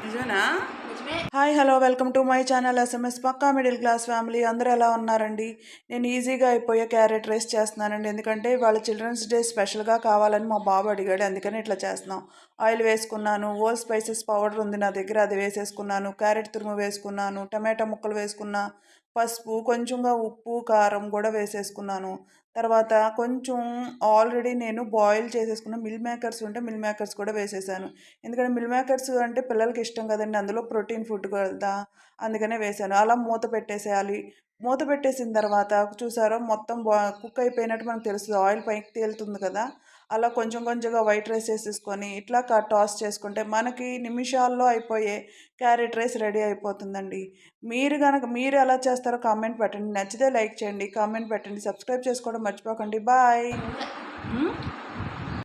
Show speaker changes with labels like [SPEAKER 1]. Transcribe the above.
[SPEAKER 1] నిజమేనా? Hi hello welcome to my channel SMS పక్కా middle class family. అందరూ ఎలా ఉన్నారండి? నేను ఈజీగా అయిపోయే క్యారెట్ రైస్ చేస్తున్నానండి. ఎందుకంటే వాళ్ళ చిల్డ్రన్స్ డే స్పెషల్గా కావాలని మా బాబు అడిగాడు, అందుకని ఇట్లా చేస్తున్నాం. ఆయిల్ వేసుకున్నాను, హోల్ స్పైసెస్ పౌడర్ ఉంది నా దగ్గర, అది వేసేసుకున్నాను. క్యారెట్ తురుము వేసుకున్నాను, టమాటా ముక్కలు వేసుకున్నా, పసుపు, కొంచెంగా ఉప్పు, కారం కూడా వేసేసుకున్నాను. తర్వాత కొంచెం ఆల్రెడీ నేను బాయిల్ చేసేసుకున్న మిల్ మేకర్స్ ఉంటే మిల్ మేకర్స్ కూడా వేసేసాను. ఎందుకంటే మిల్ మేకర్స్ అంటే పిల్లలకి ఇష్టం కదండి, అందులో ప్రోటీన్ ఫుడ్ కదా, అందుకనే వేసాను. అలా మూత పెట్టేసేయాలి. మూత పెట్టేసిన తర్వాత చూసారో మొత్తం కుక్ అయిపోయినట్టు మనకు తెలుస్తుంది, ఆయిల్ పైకి తేలుతుంది కదా. అలా కొంచెం కొంచెంగా వైట్ రైస్ వేసేసుకొని ఇట్లా టాస్ చేసుకుంటే మనకి నిమిషాల్లో అయిపోయే క్యారెట్ రైస్ రెడీ అయిపోతుందండి. మీరు ఎలా చేస్తారో కామెంట్ పెట్టండి. నచ్చితే లైక్ చేయండి, కామెంట్ పెట్టండి, సబ్స్క్రైబ్ చేసుకోవడం మర్చిపోకండి. బాయ్.